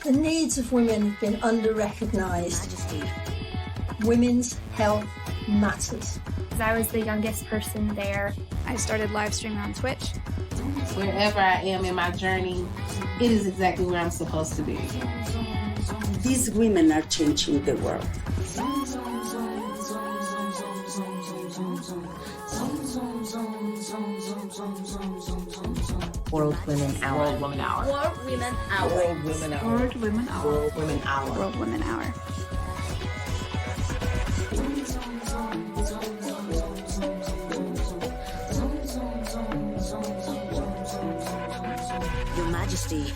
The needs of women have been under-recognised. Women's health matters. I was the youngest person there. I started live streaming on Twitch. Wherever I am in my journey, it is exactly where I'm supposed to be. These women are changing the world. World Women Hour. World Women Hour. World Women Hour. World Women Hour. World Women Hour. World Women Hour. World Women Hour. Your Majesty.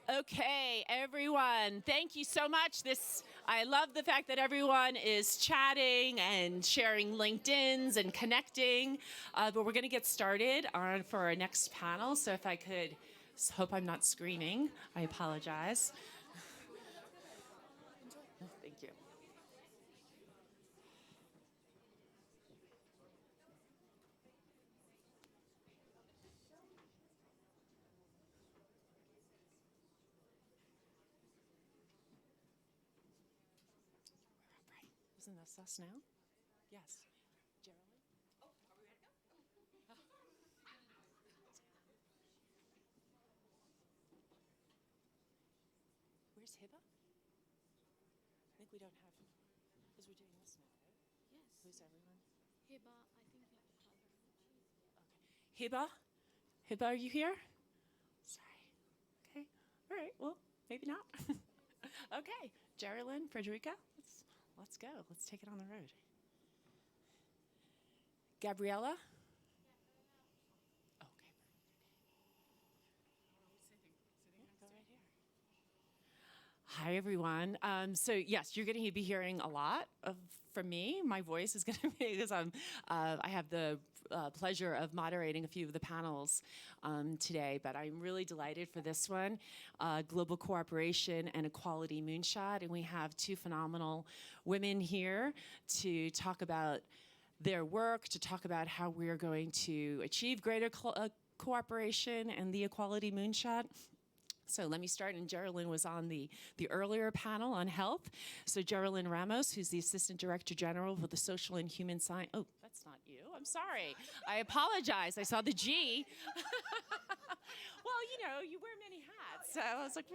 Okay, everyone, thank you so much. I love the fact that everyone is chatting and sharing LinkedIns and connecting. But we're going to get started for our next panel. So if I could, hope I'm not screaming. I apologize. Thank you. Right. Isn't this us now? Yes. Geraldine? Oh, are we ready to go? Where's Hiba? I think we don't have, because we're doing this now, right? Yes. Who's everyone? Hiba, I think you have to call her. Okay. Hiba? Hiba, are you here? Sorry. Okay. All right. Well, maybe not. Okay. Geraldine, Frederica, let's go. Let's take it on the road. Gabriella? Okay. Go right here. Hi, everyone. So yes, you're going to be hearing a lot from me. My voice is going to be because I have the pleasure of moderating a few of the panels today. But I'm really delighted for this one, Global Cooperation and Equality Moonshot, and we have two phenomenal women here to talk about their work, to talk about how we're going to achieve greater cooperation and the Equality Moonshot. So let me start, and Geraldine was on the earlier panel on health. So Geraldine Ramos, who's the Assistant Director General for the Social and Human Science. Oh, that's not you. I'm sorry. I apologize. I saw the G. Well, you wear many hats. So I was like,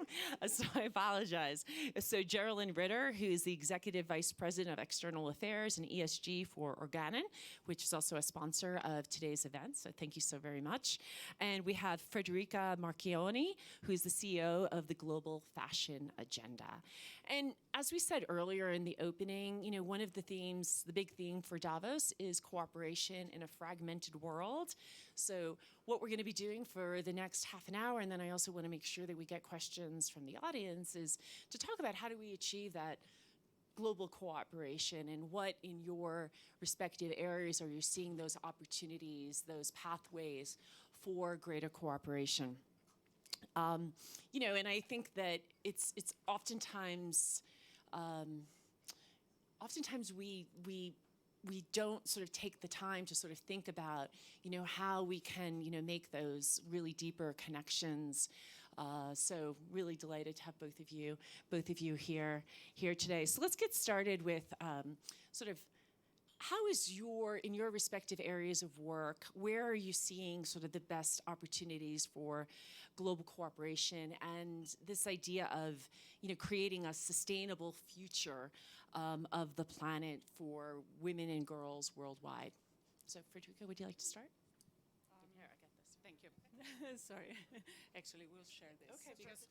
so I apologize. So Geraldine Ritter, who's the Executive Vice President of External Affairs and ESG for Organon, which is also a sponsor of today's event. So thank you so very much. And we have Federica Marchioni, who's the CEO of the Global Fashion Agenda. And as we said earlier in the opening, one of the themes, the big theme for Davos is cooperation in a fragmented world. So what we're going to be doing for the next half an hour, and then I also want to make sure that we get questions from the audience, is to talk about how do we achieve that global cooperation, and what in your respective areas are you seeing those opportunities, those pathways for greater cooperation. And I think that it's oftentimes we don't sort of take the time to sort of think about, how we can, make those really deeper connections. So really delighted to have both of you here today. So let's get started with sort of how is in your respective areas of work, where are you seeing sort of the best opportunities for global cooperation and this idea of, creating a sustainable future of the planet for women and girls worldwide? So Frederica, would you like to start? Here, I get this. Thank you. Sorry. Actually, we'll share this. Okay, because,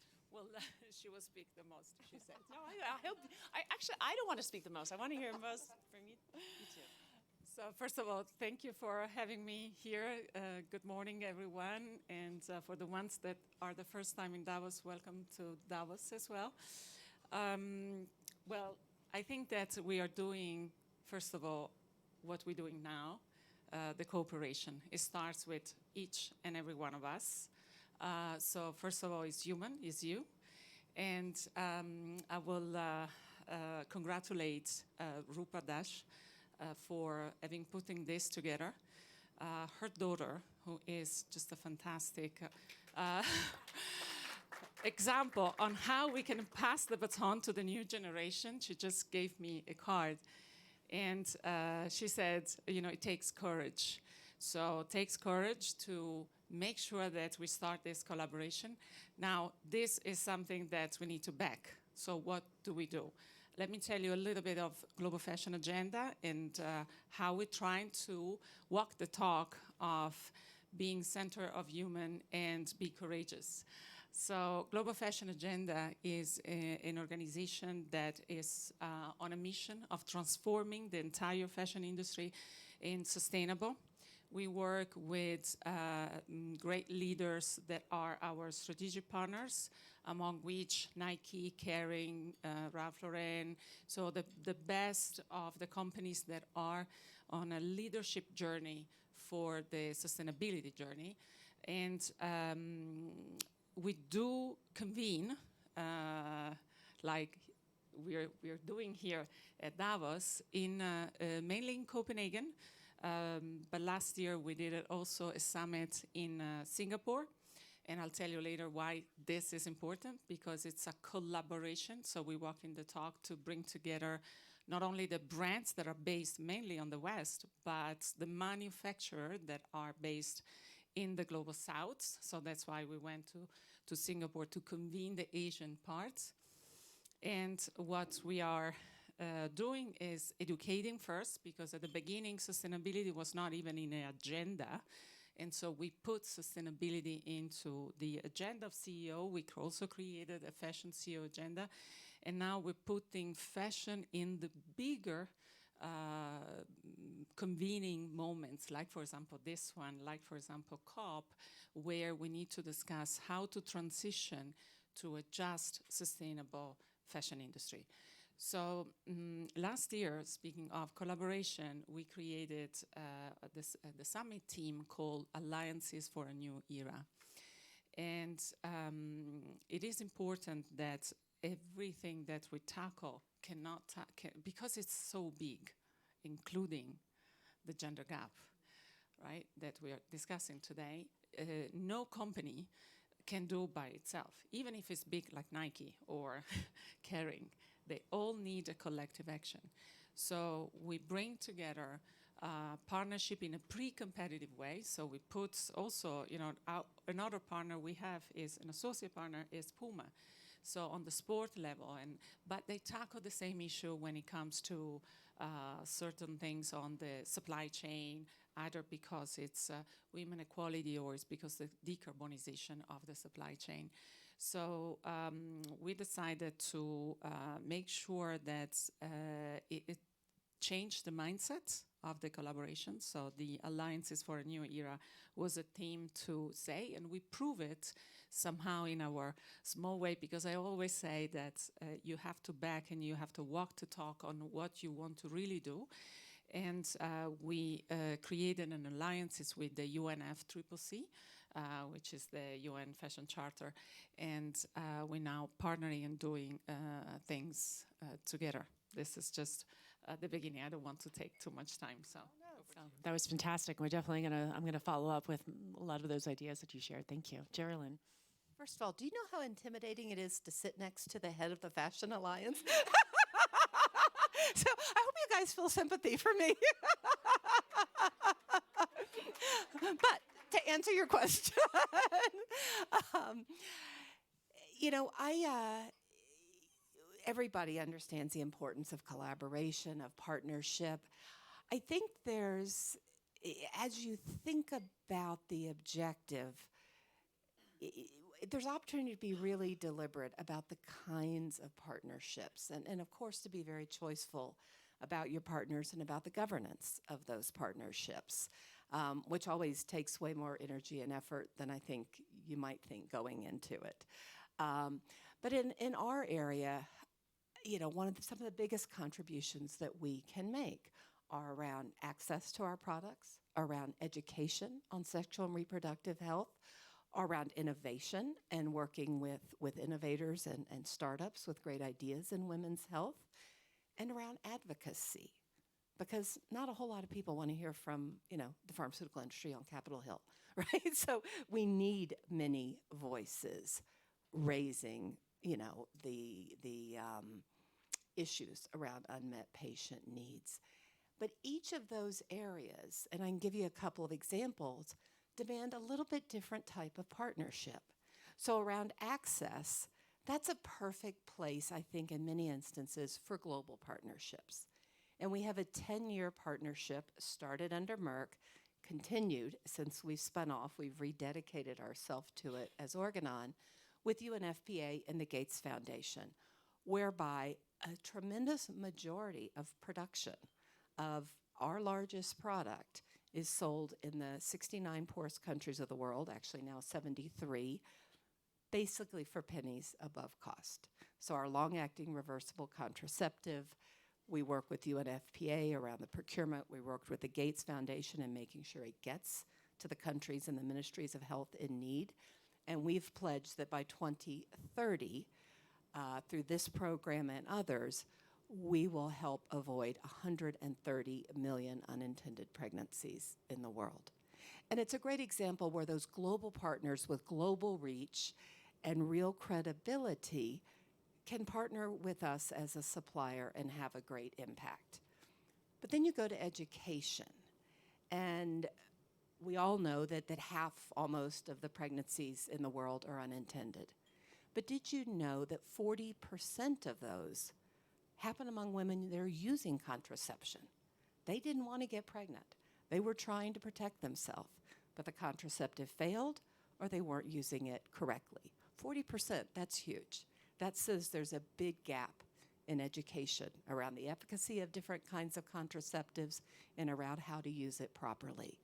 she will speak the most, she said. No, I hope. I don't want to speak the most. I want to hear most from you too. So first of all, thank you for having me here. Good morning, everyone. And for the ones that are the first time in Davos, welcome to Davos as well. I think that we are doing, first of all, what we're doing now, the cooperation. It starts with each and every one of us. So first of all, it's human, it's you. And I will congratulate Rupa Dash for having putting this together. Her daughter, who is just a fantastic example on how we can pass the baton to the new generation. She just gave me a card. And she said, it takes courage. So it takes courage to make sure that we start this collaboration. Now, this is something that we need to back. So what do we do? Let me tell you a little bit of Global Fashion Agenda and how we're trying to walk the talk of being center of human and be courageous. So Global Fashion Agenda is an organization that is on a mission of transforming the entire fashion industry in sustainable. We work with great leaders that are our strategic partners, among which Nike, Kering, Ralph Lauren, so the best of the companies that are on a leadership journey for the sustainability journey. And we do convene, like we're doing here at Davos, mainly in Copenhagen. But last year we did it also a summit in Singapore. And I'll tell you later why this is important, because it's a collaboration. So we walk in the talk to bring together not only the brands that are based mainly on the West, but the manufacturers that are based in the global South. So that's why we went to Singapore to convene the Asian part. And what we are doing is educating first, because at the beginning sustainability was not even in the agenda. And so we put sustainability into the agenda of CEO. We also created a fashion CEO agenda. And now we're putting fashion in the bigger convening moments, like, for example, this one, like, for example, COP, where we need to discuss how to transition to a just, sustainable fashion industry. So last year, speaking of collaboration, we created the summit team called Alliances for a New Era. And it is important that everything that we tackle because it's so big, including the gender gap, right, that we are discussing today. No company can do by itself, even if it's big like Nike or Kering. They all need a collective action. So we bring together partnership in a pre-competitive way. So we put also, another partner we have is an associate partner is Puma. So on the sport level, but they tackle the same issue when it comes to certain things on the supply chain, either because it's women equality or it's because the decarbonization of the supply chain. So we decided to make sure that it changed the mindset of the collaboration. So the Alliances for a New Era was a theme to say, and we prove it somehow in our small way, because I always say that you have to back and you have to walk the talk on what you want to really do. And we created an alliances with the UNFCCC, which is the UN Fashion Charter, and we're now partnering and doing things together. This is just the beginning. I don't want to take too much time, so. That was fantastic. I'm gonna follow up with a lot of those ideas that you shared. Thank you. Geraldine. First of all, do you know how intimidating it is to sit next to the head of the Fashion Alliance? So I hope you guys feel sympathy for me. But to answer your question, everybody understands the importance of collaboration, of partnership. I think as you think about the objective, there's opportunity to be really deliberate about the kinds of partnerships and of course to be very choiceful about your partners and about the governance of those partnerships, which always takes way more energy and effort than I think you might think going into it. But in our area, some of the biggest contributions that we can make are around access to our products, around education on sexual and reproductive health, around innovation and working with innovators and startups with great ideas in women's health, and around advocacy, because not a whole lot of people want to hear from, the pharmaceutical industry on Capitol Hill, right? So we need many voices raising, the issues around unmet patient needs. But each of those areas, and I can give you a couple of examples, demand a little bit different type of partnership. So around access, that's a perfect place, I think, in many instances for global partnerships. And we have a 10-year partnership started under Merck, continued since we've spun off. We've rededicated ourselves to it as Organon with UNFPA and the Gates Foundation, whereby a tremendous majority of production of our largest product is sold in the 69 poorest countries of the world, actually now 73, basically for pennies above cost. So our long-acting reversible contraceptive, we work with UNFPA around the procurement. We worked with the Gates Foundation in making sure it gets to the countries and the ministries of health in need. And we've pledged that by 2030, through this program and others, we will help avoid 130 million unintended pregnancies in the world. And it's a great example where those global partners with global reach and real credibility can partner with us as a supplier and have a great impact. But then you go to education, and we all know that half almost of the pregnancies in the world are unintended. But did you know that 40% of those happen among women that are using contraception? They didn't want to get pregnant. They were trying to protect themselves, but the contraceptive failed or they weren't using it correctly. 40%, that's huge. That says there's a big gap in education around the efficacy of different kinds of contraceptives and around how to use it properly.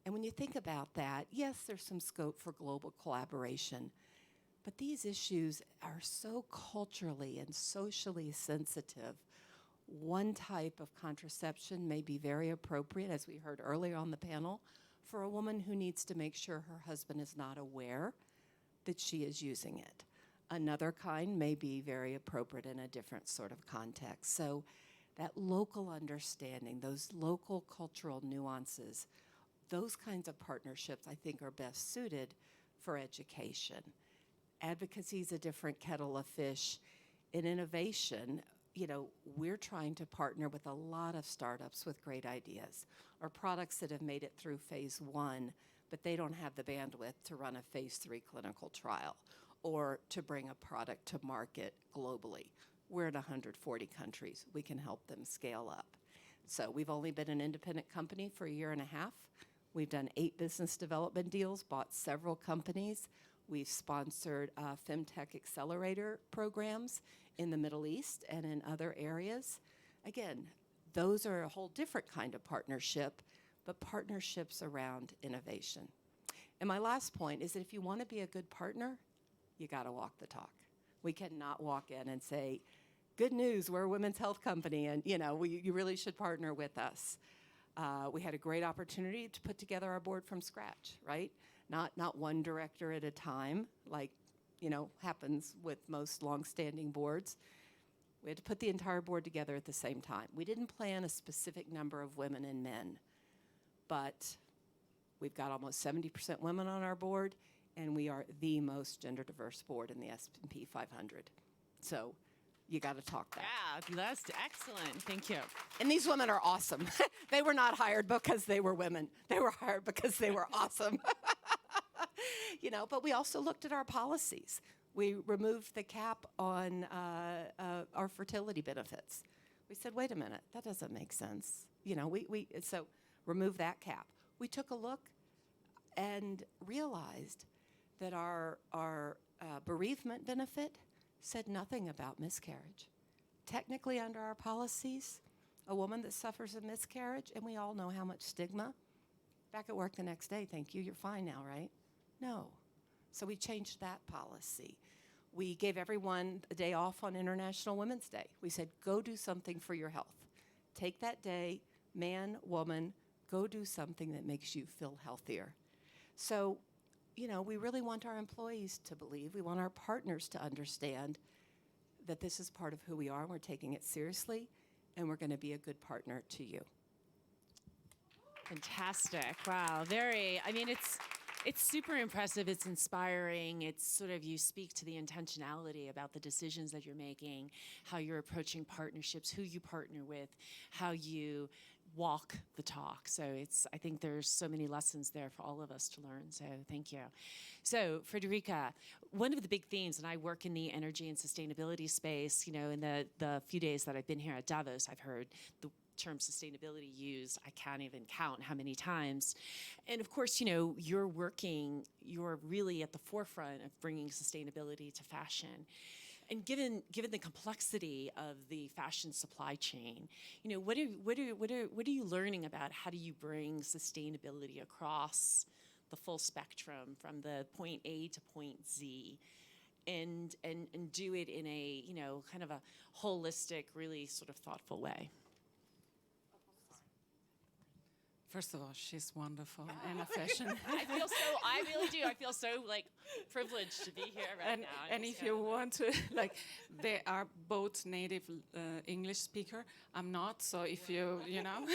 And when you think about that, yes, there's some scope for global collaboration, but these issues are so culturally and socially sensitive. One type of contraception may be very appropriate, as we heard earlier on the panel, for a woman who needs to make sure her husband is not aware that she is using it. Another kind may be very appropriate in a different sort of context. So that local understanding, those local cultural nuances, those kinds of partnerships I think are best suited for education. Advocacy is a different kettle of fish. In innovation, we're trying to partner with a lot of startups with great ideas or products that have made it through phase 1, but they don't have the bandwidth to run a phase 3 clinical trial or to bring a product to market globally. We're in 140 countries. We can help them scale up. So we've only been an independent company for a year and a half. We've done 8 business development deals, bought several companies. We've sponsored femtech accelerator programs in the Middle East and in other areas. Again, those are a whole different kind of partnership, but partnerships around innovation. And my last point is that if you want to be a good partner, you got to walk the talk. We cannot walk in and say, good news, we're a women's health company, and you really should partner with us. We had a great opportunity to put together our board from scratch, right? Not one director at a time, like happens with most longstanding boards. We had to put the entire board together at the same time. We didn't plan a specific number of women and men, but we've got almost 70% women on our board, and we are the most gender diverse board in the S&P 500. So you got to talk that. Yeah, that's excellent. Thank you. And these women are awesome. They were not hired because they were women. They were hired because they were awesome. But we also looked at our policies. We removed the cap on our fertility benefits. We said, wait a minute, that doesn't make sense. So remove that cap. We took a look and realized that our bereavement benefit said nothing about miscarriage. Technically, under our policies, a woman that suffers a miscarriage, and we all know how much stigma, back at work the next day, thank you, you're fine now, right? No. So we changed that policy. We gave everyone a day off on International Women's Day. We said, go do something for your health. Take that day, man, woman, go do something that makes you feel healthier. So, we really want our employees to believe, we want our partners to understand that this is part of who we are, and we're taking it seriously, and we're going to be a good partner to you. Fantastic. Wow. It's super impressive. It's inspiring. It's sort of, you speak to the intentionality about the decisions that you're making, how you're approaching partnerships, who you partner with, how you walk the talk. So I think there's so many lessons there for all of us to learn. So thank you. So Frederica, one of the big themes, and I work in the energy and sustainability space, in the few days that I've been here at Davos, I've heard the term sustainability used, I can't even count how many times. And of course, you're really at the forefront of bringing sustainability to fashion. And given the complexity of the fashion supply chain, you know, what are you learning about how do you bring sustainability across the full spectrum from the point A to point Z, and do it in a, you know, kind of a holistic, really sort of thoughtful way? First of all, she's wonderful and a fashion. I really do. I feel so like privileged to be here right now. And if you want to, like, they are both native English speaker. I'm not, so if you know.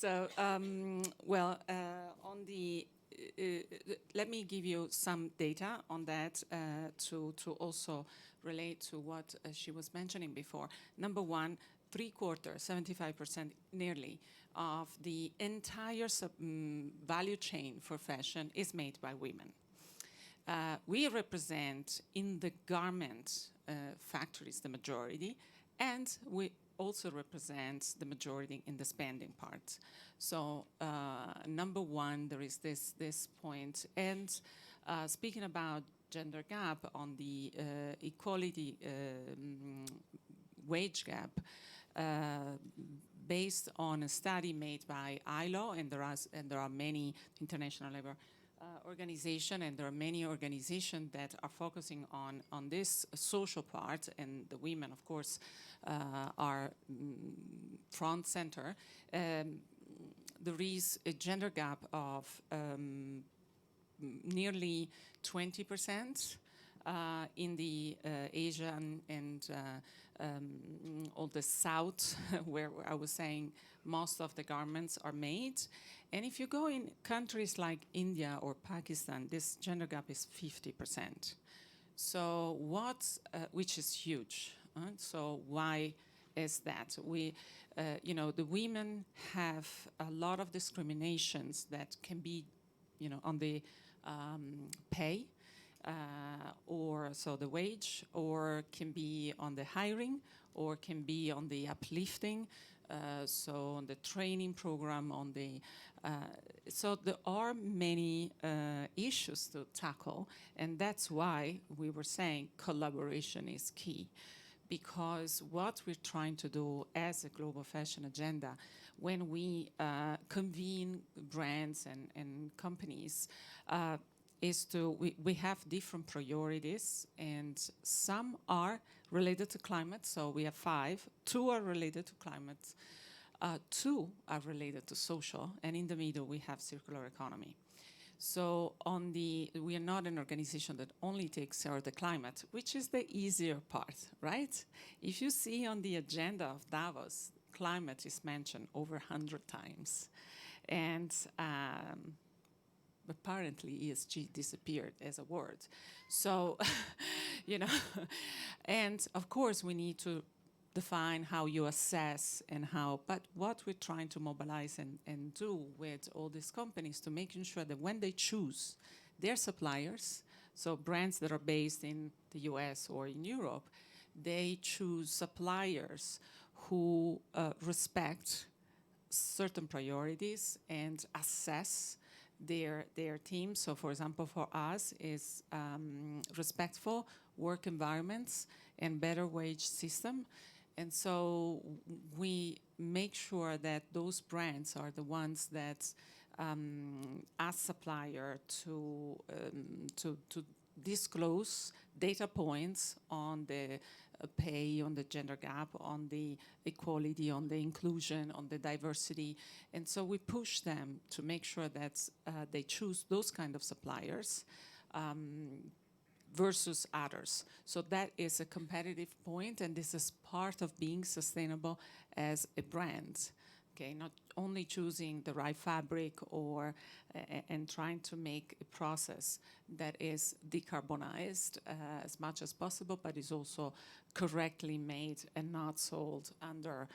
So, well, on the, let me give you some data on that to also relate to what she was mentioning before. Number one, 3/4, 75% nearly, of the entire value chain for fashion is made by women. We represent in the garment factories the majority, and we also represent the majority in the spending part. So number one, there is this point. And speaking about gender gap on the equality wage gap, based on a study made by ILO, and there are many international labor organizations, and there are many organizations that are focusing on this social part, and the women, of course, are front center. There is a gender gap of nearly 20% in the Asian and all the South, where I was saying most of the garments are made. And if you go in countries like India or Pakistan, this gender gap is 50%. So which is huge. So why is that? You know, the women have a lot of discriminations that can be, you know, on the pay, or so the wage, or can be on the hiring, or can be on the uplifting, so on the training program, on the so there are many issues to tackle, and that's why we were saying collaboration is key, because what we're trying to do as a global fashion agenda, when we convene brands and companies, is we have different priorities, and some are related to climate. So we have 5. 2 are related to climate. 2 are related to social, and in the middle we have circular economy. So we are not an organization that only takes care of the climate, which is the easier part, right? If you see on the agenda of Davos, climate is mentioned over 100 times, and apparently ESG disappeared as a word. So, you know, and of course we need to define how you assess and how, but what we're trying to mobilize and do with all these companies to making sure that when they choose their suppliers, so brands that are based in the US or in Europe, they choose suppliers who respect certain priorities and assess their team. So for example, for us is respectful work environments and better wage system. And so we make sure that those brands are the ones that ask supplier to disclose data points on the pay, on the gender gap, on the equality, on the inclusion, on the diversity. And so we push them to make sure that they choose those kind of suppliers versus others. So that is a competitive point, and this is part of being sustainable as a brand. Okay, not only choosing the right fabric or and trying to make a process that is decarbonized as much as possible, but is also correctly made and not sold under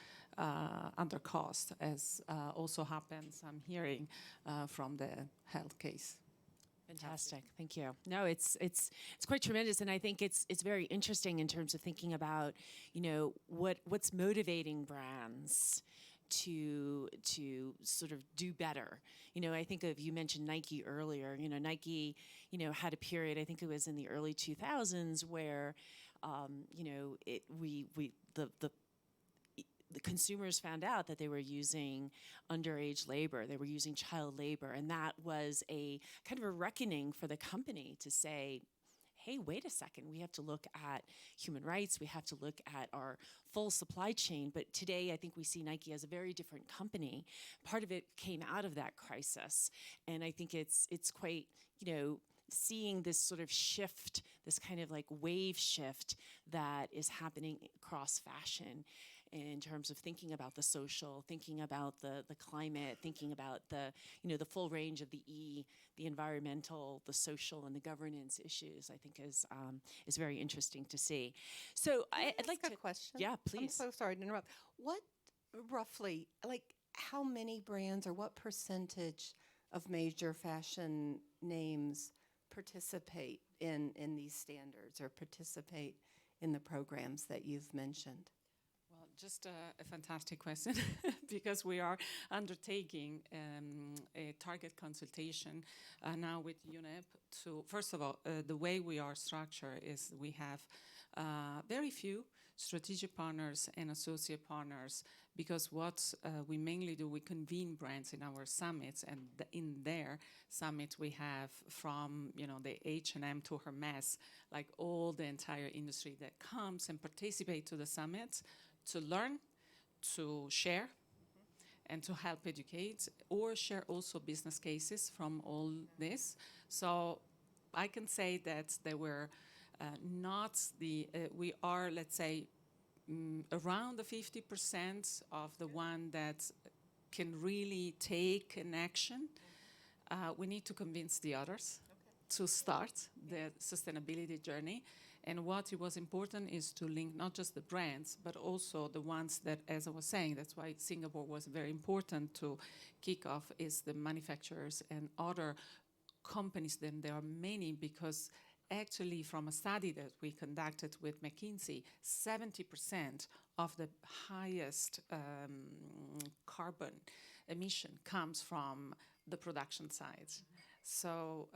cost, as also happens, I'm hearing, from the health case. Fantastic, thank you. No, it's quite tremendous, and I think it's very interesting in terms of thinking about, you know, what's motivating brands to sort of do better. You know, I think of, you mentioned Nike earlier. You know, Nike, you know, had a period, I think it was in the early 2000s, where you know, the consumers found out that they were using underage labor, they were using child labor, and that was a kind of a reckoning for the company to say, hey, wait a second, we have to look at human rights, we have to look at our full supply chain. But today, I think we see Nike as a very different company. Part of it came out of that crisis, and I think it's quite, you know, seeing this sort of shift, this kind of like wave shift that is happening across fashion in terms of thinking about the social, thinking about the climate, thinking about the, you know, the full range of the environmental, the social, and the governance issues, I think is very interesting to see. So I'd like to, a question. Yeah, please. I'm so sorry to interrupt. What roughly, like, how many brands or what percentage of major fashion names participate in these standards or participate in the programs that you've mentioned? Well, just a fantastic question because we are undertaking a target consultation now with UNEP to, first of all, the way we are structured is we have very few strategic partners and associate partners, because what we mainly do, we convene brands in our summits, and in their summit we have from, you know, the H&M to Hermes, like all the entire industry that comes and participate to the summit to learn, to share, and to help educate, or share also business cases from all this. So I can say that there were not the, we are, let's say, around the 50% of the one that can really take an action. We need to convince the others to start the sustainability journey. And what it was important is to link not just the brands, but also the ones that, as I was saying, that's why Singapore was very important to kick off, is the manufacturers and other companies. Then there are many, because actually from a study that we conducted with McKinsey, 70% of the highest carbon emission comes from the production side. So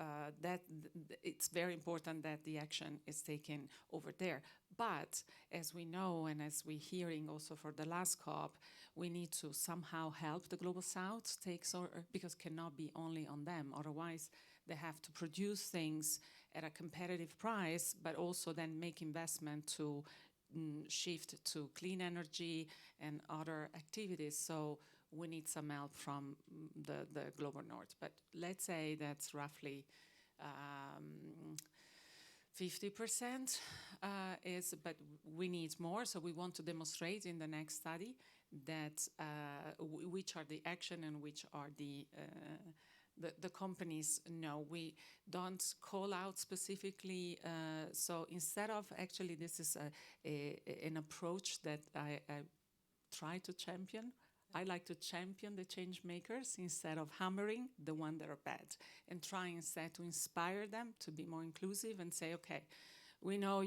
it's very important that the action is taken over there. But as we know, and as we're hearing also for the last COP, we need to somehow help the Global South because it cannot be only on them. Otherwise, they have to produce things at a competitive price, but also then make investment to shift to clean energy and other activities. So we need some help from the Global North. But let's say that's roughly 50% but we need more. So we want to demonstrate in the next study that which are the action and which are the companies. No, we don't call out specifically. So instead of, actually, this is an approach that I try to champion. I like to champion the change makers instead of hammering the ones that are bad, and try instead to inspire them to be more inclusive and say, okay, we know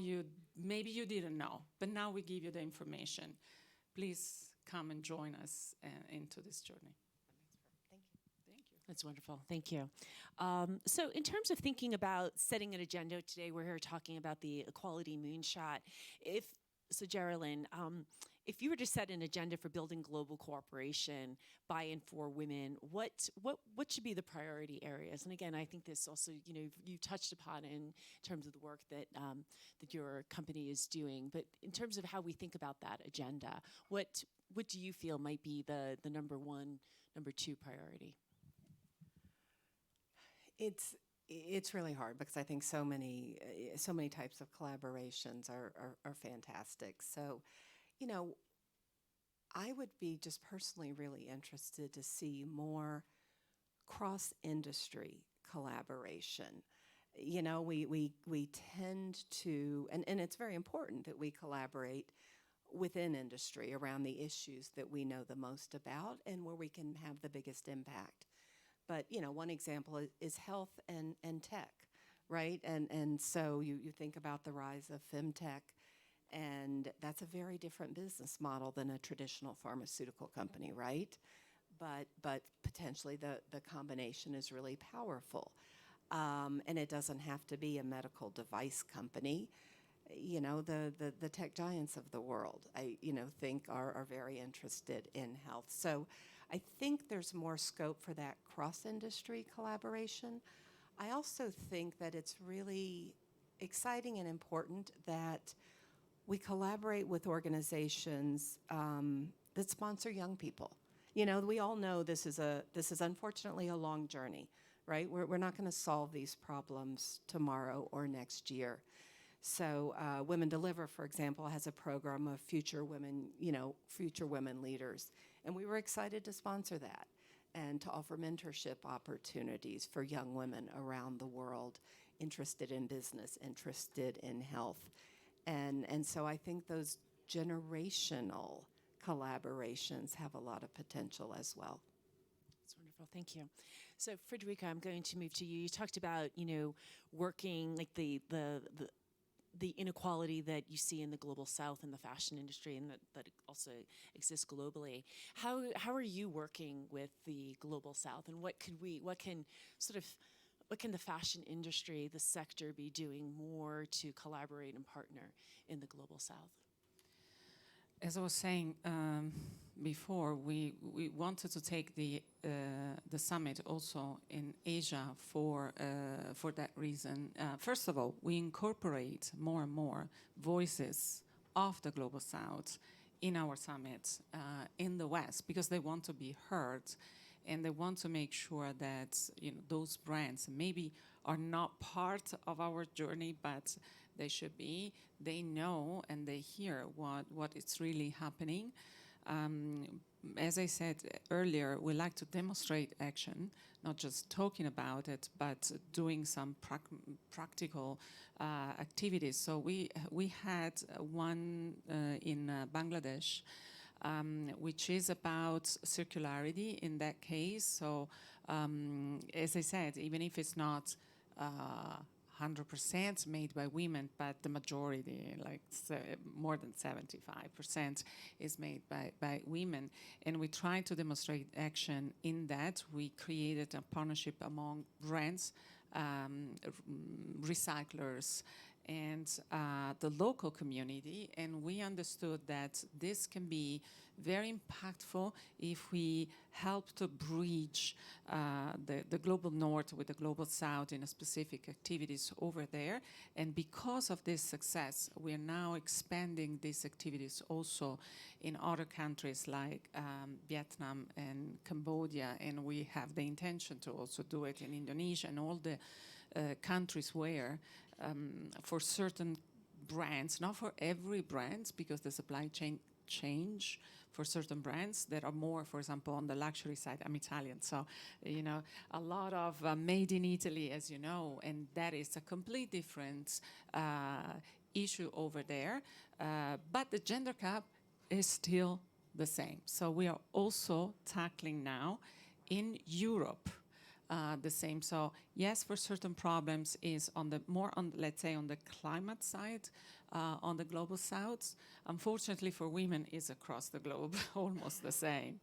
maybe you didn't know, but now we give you the information. Please come and join us into this journey. Thank you. Thank you. That's wonderful. Thank you. So in terms of thinking about setting an agenda today, we're here talking about the Equality Moonshot. Geraldine, if you were to set an agenda for building global cooperation by and for women, what should be the priority areas? And again, I think this also, you touched upon in terms of the work that that your company is doing. But in terms of how we think about that agenda, what do you feel might be the number one, number two priority? It's really hard because I think so many types of collaborations are fantastic. So, I would be just personally really interested to see more cross-industry collaboration. We tend to, and it's very important that we collaborate within industry around the issues that we know the most about and where we can have the biggest impact. But, one example is health and tech, right? And so you think about the rise of femtech And that's a very different business model than a traditional pharmaceutical company, right? But potentially the combination is really powerful. And it doesn't have to be a medical device company. You know, the tech giants of the world, think are very interested in health. So I think there's more scope for that cross-industry collaboration. I also think that it's really exciting and important that we collaborate with organizations that sponsor young people. You know, we all know this is unfortunately a long journey, right? We're not going to solve these problems tomorrow or next year. So Women Deliver, for example, has a program of future women leaders. And we were excited to sponsor that and to offer mentorship opportunities for young women around the world interested in business, interested in health. And so I think those generational collaborations have a lot of potential as well. That's wonderful. Thank you. So, Frederica, I'm going to move to you. You talked about, working like the inequality that you see in the global South in the fashion industry, and that also exists globally. How are you working with the global South, and what can the fashion industry, the sector, be doing more to collaborate and partner in the global South? As I was saying before, we wanted to take the summit also in Asia for that reason. First of all, we incorporate more and more voices of the global South in our summits in the West, because they want to be heard, and they want to make sure that those brands maybe are not part of our journey, but they should be. They know and they hear what is really happening. As I said earlier, we like to demonstrate action, not just talking about it, but doing some practical activities. So we had one in Bangladesh, which is about circularity in that case. So as I said, even if it's not 100% made by women, but the majority, like more than 75%, is made by women. And we try to demonstrate action in that. We created a partnership among brands, recyclers, and the local community, and we understood that this can be very impactful if we help to bridge the global north with the global south in a specific activities over there. And because of this success, we are now expanding these activities also in other countries like Vietnam and Cambodia, and we have the intention to also do it in Indonesia and all the countries where for certain brands, not for every brand, because the supply chain change for certain brands that are more, for example, on the luxury side. I'm Italian, so, a lot of made in Italy, as you know, and that is a complete different issue over there. But the gender gap is still the same. So we are also tackling now in Europe the same. So yes, for certain problems is let's say on the climate side, on the global south. Unfortunately for women is across the globe almost the same.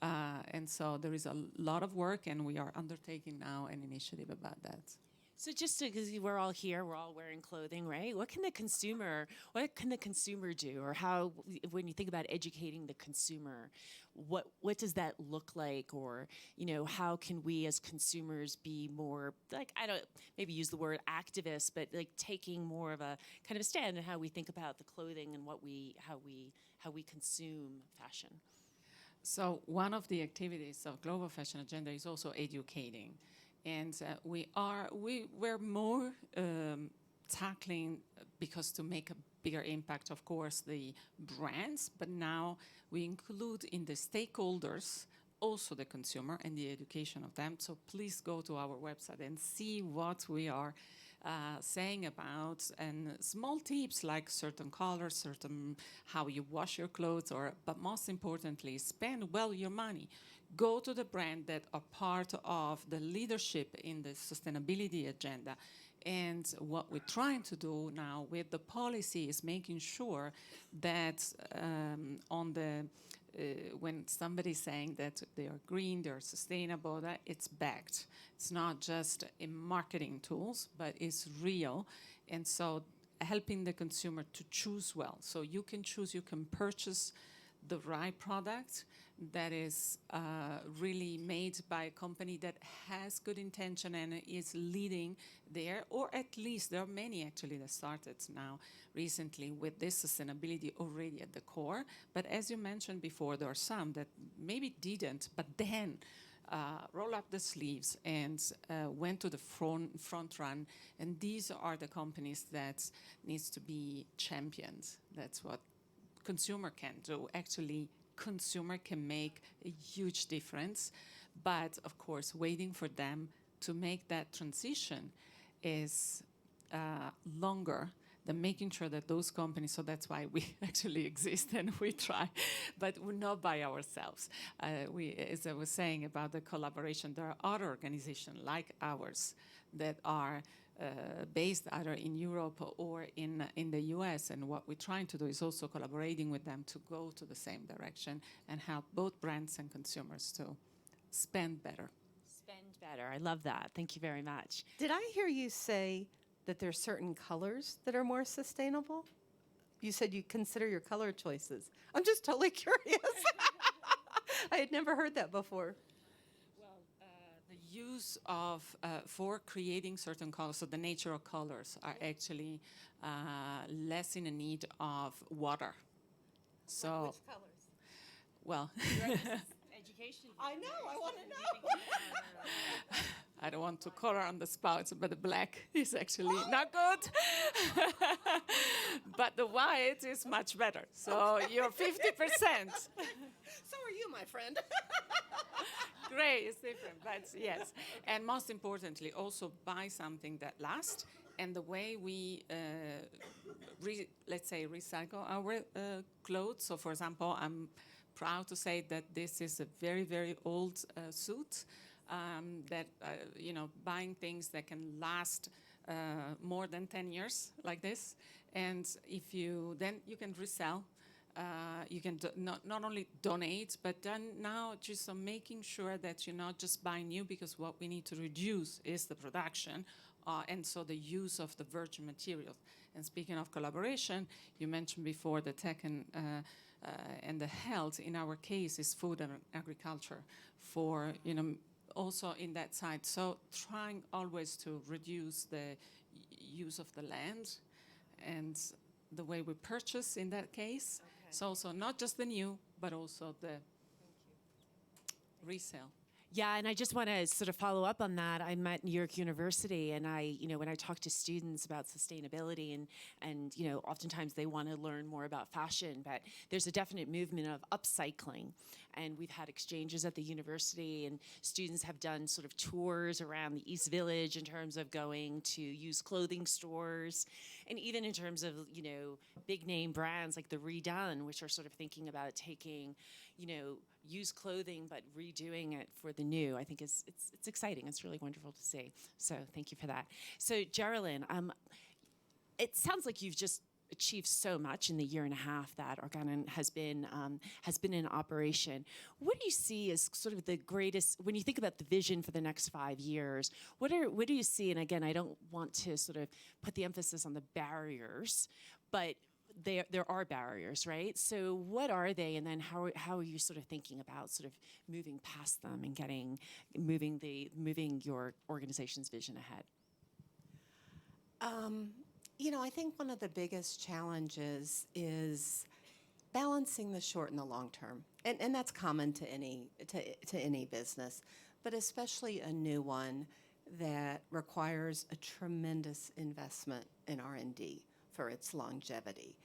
And so there is a lot of work, and we are undertaking now an initiative about that. So just because we're all here, we're all wearing clothing, right? What can the consumer do, or how, when you think about educating the consumer, what does that look like, or how can we as consumers be more, like, I don't maybe use the word activist, but like taking more of a kind of a stand in how we think about the clothing and how we consume fashion. So one of the activities of Global Fashion Agenda is also educating. And we're more tackling, because to make a bigger impact, of course, the brands, but now we include in the stakeholders also the consumer and the education of them. So please go to our website and see what we are saying about, and small tips like certain colors, certain how you wash your clothes, but most importantly, spend well your money. Go to the brand that are part of the leadership in the sustainability agenda And what we're trying to do now with the policy is making sure that when somebody's saying that they are green, they're sustainable, that it's backed. It's not just in marketing tools, but it's real. And so helping the consumer to choose well. So you can choose, you can purchase the right product that is really made by a company that has good intention and is leading there, or at least there are many actually that started now recently with this sustainability already at the core. But as you mentioned before, there are some that maybe didn't, but then roll up the sleeves and went to the front run. And these are the companies that needs to be championed. That's what consumer can do. Actually, consumer can make a huge difference, but of course, waiting for them to make that transition is longer than making sure that those companies, so that's why we actually exist and we try, but we're not by ourselves. As I was saying about the collaboration, there are other organizations like ours that are based either in Europe or in the US, and what we're trying to do is also collaborating with them to go to the same direction and help both brands and consumers to spend better. Spend better. I love that. Thank you very much. Did I hear you say that there's certain colors that are more sustainable? You said you consider your color choices. I'm just totally curious. I had never heard that before. The use of, for creating certain colors, so the natural colors are actually less in the need of water. So, Which colors? well, Education. I know, I want to know. I don't want to color on the spouts, but the black is actually not good. But the white is much better. So you're 50%. So are you, my friend. Gray is different, but yes. And most importantly, also buy something that lasts. And the way we, let's say, recycle our clothes. So, for example, I'm proud to say that this is a very, very old suit. That, buying things that can last more than 10 years like this. And if you, then you can resell. You can not only donate, but then now just making sure that you're not just buying new, because what we need to reduce is the production and so the use of the virgin materials. And speaking of collaboration, you mentioned before the tech and the health. In our case, is food and agriculture for, also in that side. So trying always to reduce the use of the land and the way we purchase in that case. Okay. So also not just the new, but also the resale. Yeah, and I just want to sort of follow up on that. I'm at New York University, and when I talk to students about sustainability, and oftentimes they want to learn more about fashion, but there's a definite movement of upcycling. And we've had exchanges at the university, and students have done sort of tours around the East Village in terms of going to used clothing stores, and even in terms of, big name brands like the Redone, which are sort of thinking about taking, used clothing but redoing it for the new. I think it's exciting. It's really wonderful to see. So thank you for that. So Geraldine, it sounds like you've just achieved so much in the year and a half that Organon has been in operation. What do you see as sort of the greatest, when you think about the vision for the next 5 years, what do you see? And again, I don't want to sort of put the emphasis on the barriers, but there are barriers, right? So what are they, and then how are you sort of thinking about sort of moving past them and moving your organization's vision ahead? I think one of the biggest challenges is balancing the short and the long term, and that's common to any business, but especially a new one that requires a tremendous investment in R&D for its longevity.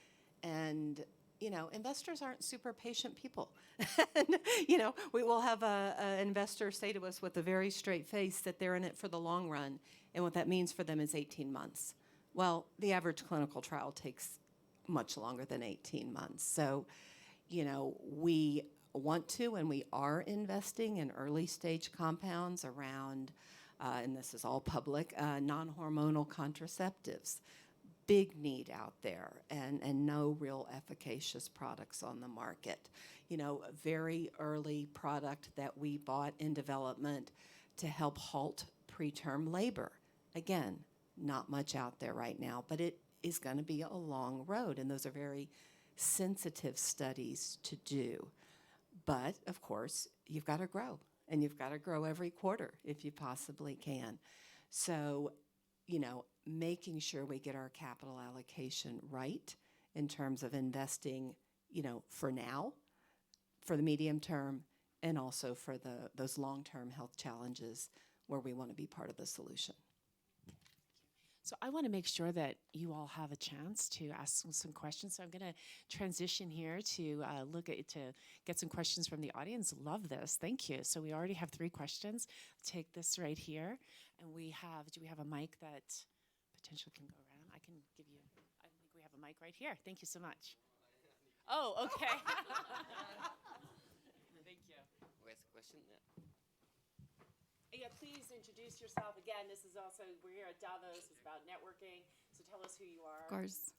And investors aren't super patient people. And, we will have an investor say to us with a very straight face that they're in it for the long run, and what that means for them is 18 months. Well, the average clinical trial takes much longer than 18 months. So, we want to, and we are investing in early stage compounds around and this is all public, non-hormonal contraceptives. Big need out there, and no real efficacious products on the market. You know, a very early product that we bought in development to help halt preterm labor. Again, not much out there right now, but it is going to be a long road, and those are very sensitive studies to do. But, of course, you've got to grow, and you've got to grow every quarter if you possibly can. So, you know, making sure we get our capital allocation right in terms of investing, you know, for now, for the medium term, and also for those long-term health challenges where we want to be part of the solution. So I want to make sure that you all have a chance to ask some questions. So I'm going to transition here to get some questions from the audience. Love this. Thank you. So we already have 3 questions. Take this right here. And do we have a mic that potentially can go around? I think we have a mic right here. Thank you so much. Oh, okay. Thank you. Where's the question? Yeah, please introduce yourself. Again, we're here at Davos. It's about networking. So tell us who you are. Of course.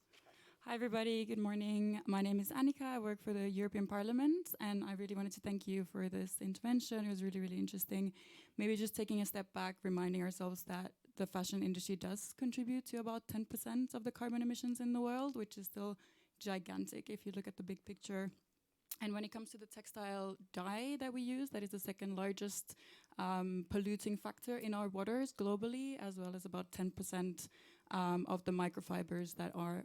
Hi, everybody. Good morning. My name is Annika. I work for the European Parliament, and I really wanted to thank you for this intervention. It was really, really interesting. Maybe just taking a step back, reminding ourselves that the fashion industry does contribute to about 10% of the carbon emissions in the world, which is still gigantic if you look at the big picture. And when it comes to the textile dye that we use, that is the second largest polluting factor in our waters globally, as well as about 10% of the microfibers that are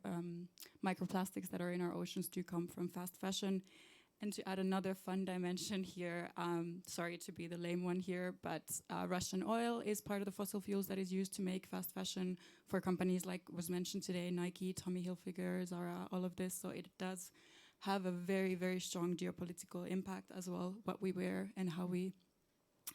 microplastics that are in our oceans do come from fast fashion. And to add another fun dimension here, sorry to be the lame one here, but Russian oil is part of the fossil fuels that is used to make fast fashion for companies like was mentioned today, Nike, Tommy Hilfiger, Zara, all of this. So it does have a very, very strong geopolitical impact as well, what we wear and how we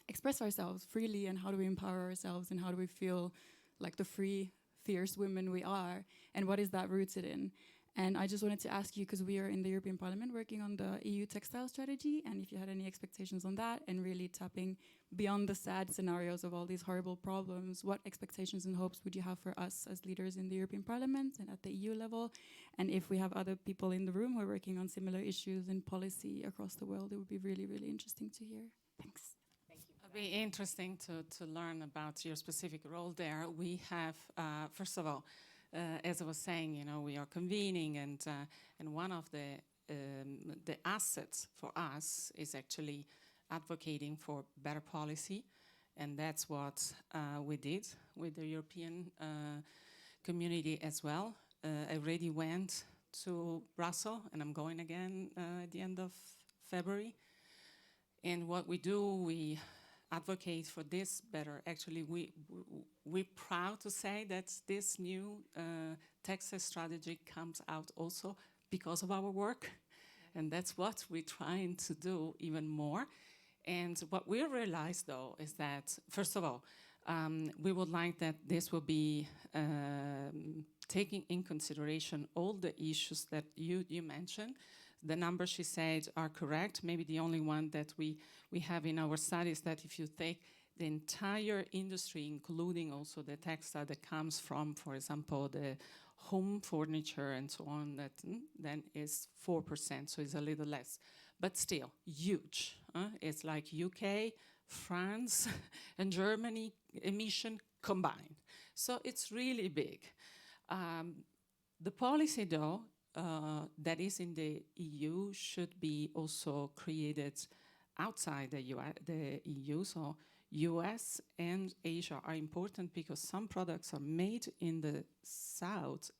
express ourselves freely, and how do we empower ourselves, and how do we feel like the free, fierce women we are, and what is that rooted in? And I just wanted to ask you, because we are in the European Parliament working on the EU textile strategy, and if you had any expectations on that, and really tapping beyond the sad scenarios of all these horrible problems, what expectations and hopes would you have for us as leaders in the European Parliament and at the EU level? And if we have other people in the room who are working on similar issues in policy across the world, it would be really, really interesting to hear. Thanks. Thank you. It'll be interesting to learn about your specific role there. We have, first of all, as I was saying, you know, we are convening, and one of the assets for us is actually advocating for better policy, and that's what we did with the European community as well. I already went to Brussels, and I'm going again at the end of February. And what we do, we advocate for this better. Actually, we're proud to say that this new textile strategy comes out also because of our work. And that's what we're trying to do even more. And what we realized, though, is that, first of all, we would like that this will be taking in consideration all the issues that you mentioned. The numbers she said are correct. Maybe the only one that we have in our studies that if you take the entire industry, including also the textile that comes from, for example, the home furniture and so on, that then is 4%, so it's a little less. But still, huge. It's like UK, France, and Germany emission combined. So it's really big. The policy, though, that is in the EU should be also created outside the EU. So US and Asia are important because some products are made in the South,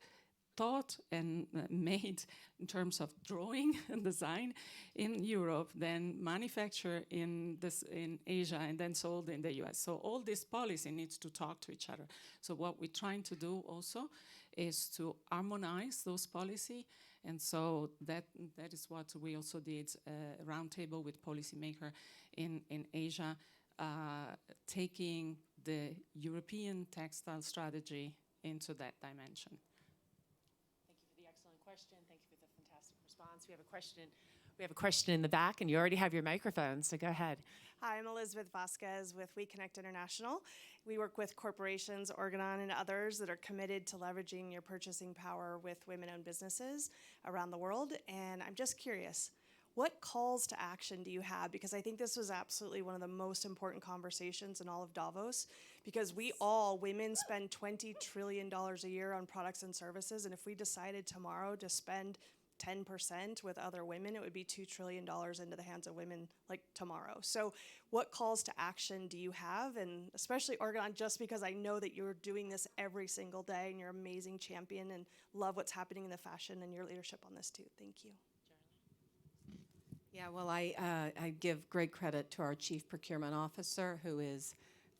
thought and made in terms of drawing and design in Europe, then manufactured in Asia and then sold in the US. So all this policy needs to talk to each other. So what we're trying to do also is to harmonize those policy. And so that is what we also did, a roundtable with policymakers in Asia, taking the European textile strategy into that dimension. Thank you for the excellent question. Thank you for the fantastic response. We have a question We have a question in the back, and you already have your microphone, so go ahead. Hi, I'm Elizabeth Vasquez with We Connect International. We work with corporations, Organon, and others that are committed to leveraging your purchasing power with women-owned businesses around the world. And I'm just curious, what calls to action do you have? Because I think this was absolutely one of the most important conversations in all of Davos, because we all, women, spend $20 trillion a year on products and services, and if we decided tomorrow to spend 10% with other women, it would be $2 trillion into the hands of women like tomorrow. So what calls to action do you have? And especially Organon, just because I know that you're doing this every single day and you're an amazing champion and love what's happening in the fashion and your leadership on this too. Thank you. Yeah, well, I give great credit to our Chief Procurement Officer, who is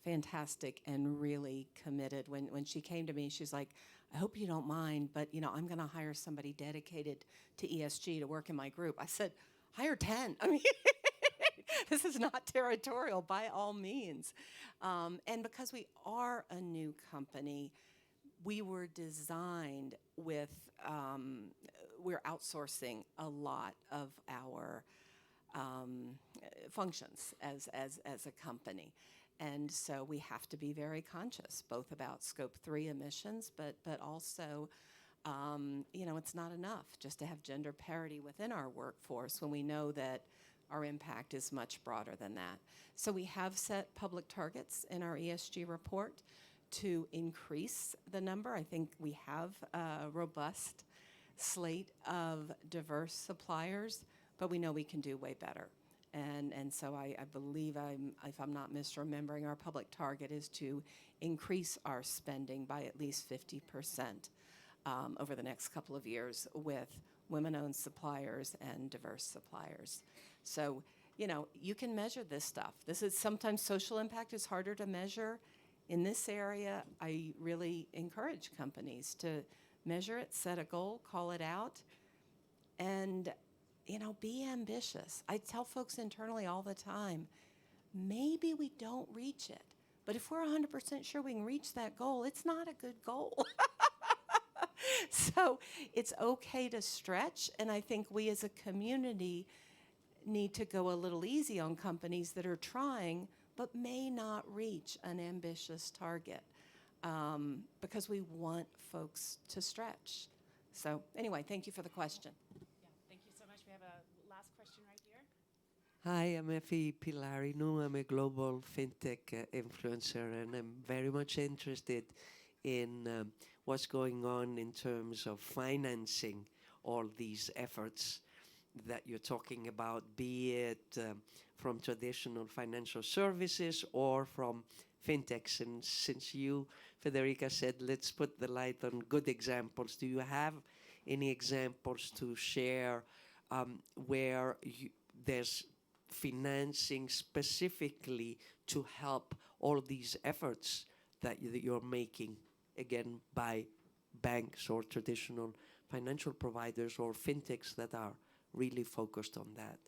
fantastic and really committed. When she came to me, she's like, I hope you don't mind, but I'm going to hire somebody dedicated to ESG to work in my group. I said, hire 10. I mean, this is not territorial by all means. And because we are a new company, we were designed with, we're outsourcing a lot of our functions as a company. And so we have to be very conscious, both about Scope 3 emissions, but also, it's not enough just to have gender parity within our workforce when we know that our impact is much broader than that. So we have set public targets in our ESG report to increase the number. I think we have a robust slate of diverse suppliers, but we know we can do way better. And so I believe, if I'm not misremembering, our public target is to increase our spending by at least 50% over the next couple of years with women-owned suppliers and diverse suppliers. So, you can measure this stuff. This is sometimes social impact is harder to measure. In this area, I really encourage companies to measure it, set a goal, call it out, and be ambitious. I tell folks internally all the time, maybe we don't reach it, but if we're 100% sure we can reach that goal, it's not a good goal. So it's okay to stretch, and I think we as a community need to go a little easy on companies that are trying but may not reach an ambitious target, because we want folks to stretch. So anyway, thank you for the question. Thank you so much. We have a last question right here. Hi, I'm Effie Pilarino. I'm a global fintech influencer, and I'm very much interested in what's going on in terms of financing all these efforts that you're talking about, be it from traditional financial services or from fintechs. And since you, Federica, said let's put the light on good examples, do you have any examples to share where there's financing specifically to help all these efforts that you're making, again, by banks or traditional financial providers or fintechs that are really focused on that?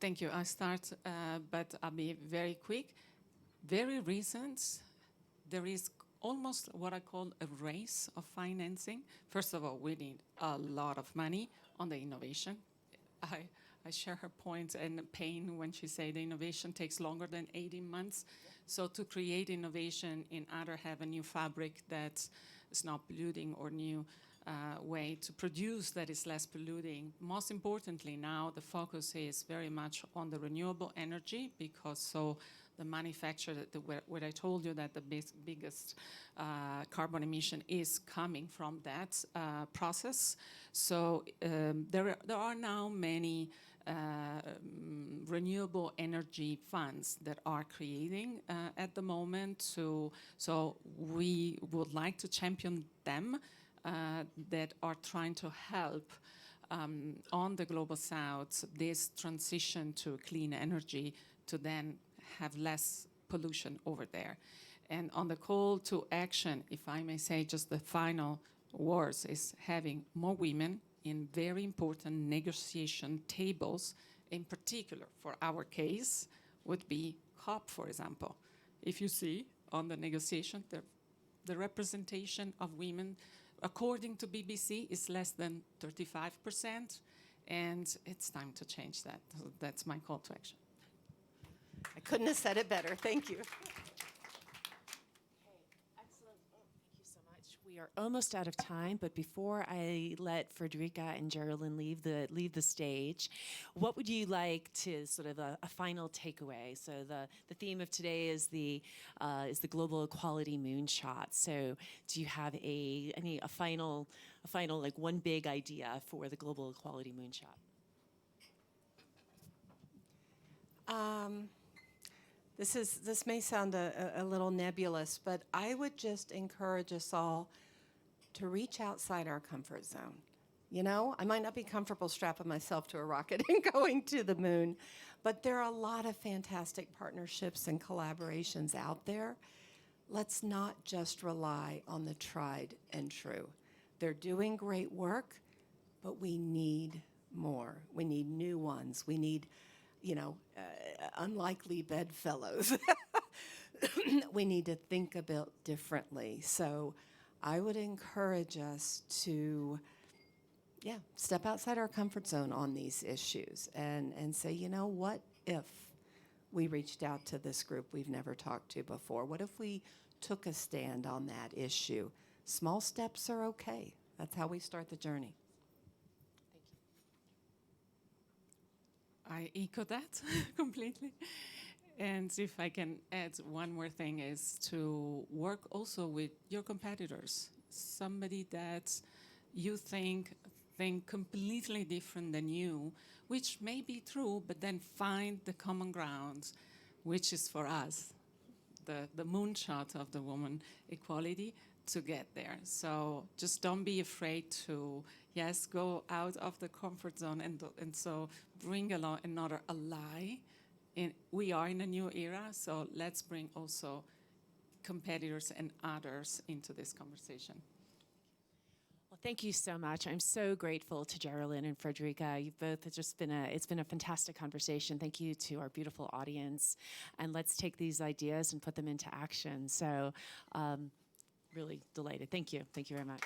Thank you. I'll start, but I'll be very quick. Very recent, there is almost what I call a race of financing. First of all, we need a lot of money on the innovation. I share her point and pain when she said the innovation takes longer than 18 months. So to create innovation in either have a new fabric that is not polluting or new way to produce that is less polluting. Most importantly now, the focus is very much on the renewable energy, because so the manufacturer, what I told you that the biggest carbon emission is coming from that process. So there are now many renewable energy funds that are creating at the moment. So we would like to champion them that are trying to help on the global south this transition to clean energy to then have less pollution over there. And on the call to action, if I may say, just the final words is having more women in very important negotiation tables, in particular for our case, would be COP, for example. If you see on the negotiation, the representation of women, according to BBC, is less than 35%, And it's time to change that. So that's my call to action. I couldn't have said it better. Thank you. Excellent. Thank you so much. We are almost out of time, but before I let Frederica and Geraldine leave the stage, what would you like to sort of a final takeaway? So the theme of today is the global equality moonshot. So do you have a final like one big idea for the global equality moonshot? This may sound a little nebulous, but I would just encourage us all to reach outside our comfort zone. You know, I might not be comfortable strapping myself to a rocket and going to the moon, but there are a lot of fantastic partnerships and collaborations out there. Let's not just rely on the tried and true. They're doing great work, but we need more. We need new ones. We need, unlikely bedfellows. We need to think a bit differently. So I would encourage us to, step outside our comfort zone on these issues and say, what if we reached out to this group we've never talked to before? What if we took a stand on that issue? Small steps are okay. That's how we start the journey. I echo that completely. And if I can add one more thing is to work also with your competitors, somebody that you think completely different than you, which may be true, but then find the common ground, which is for us, the moonshot of the woman equality, to get there. So just don't be afraid to, go out of the comfort zone and so bring along another ally. We are in a new era, so let's bring also competitors and others into this conversation. Well, thank you so much. I'm so grateful to Geraldine and Frederica. You've both just it's been a fantastic conversation. Thank you to our beautiful audience. And let's take these ideas and put them into action. So really delighted. Thank you. Thank you very much.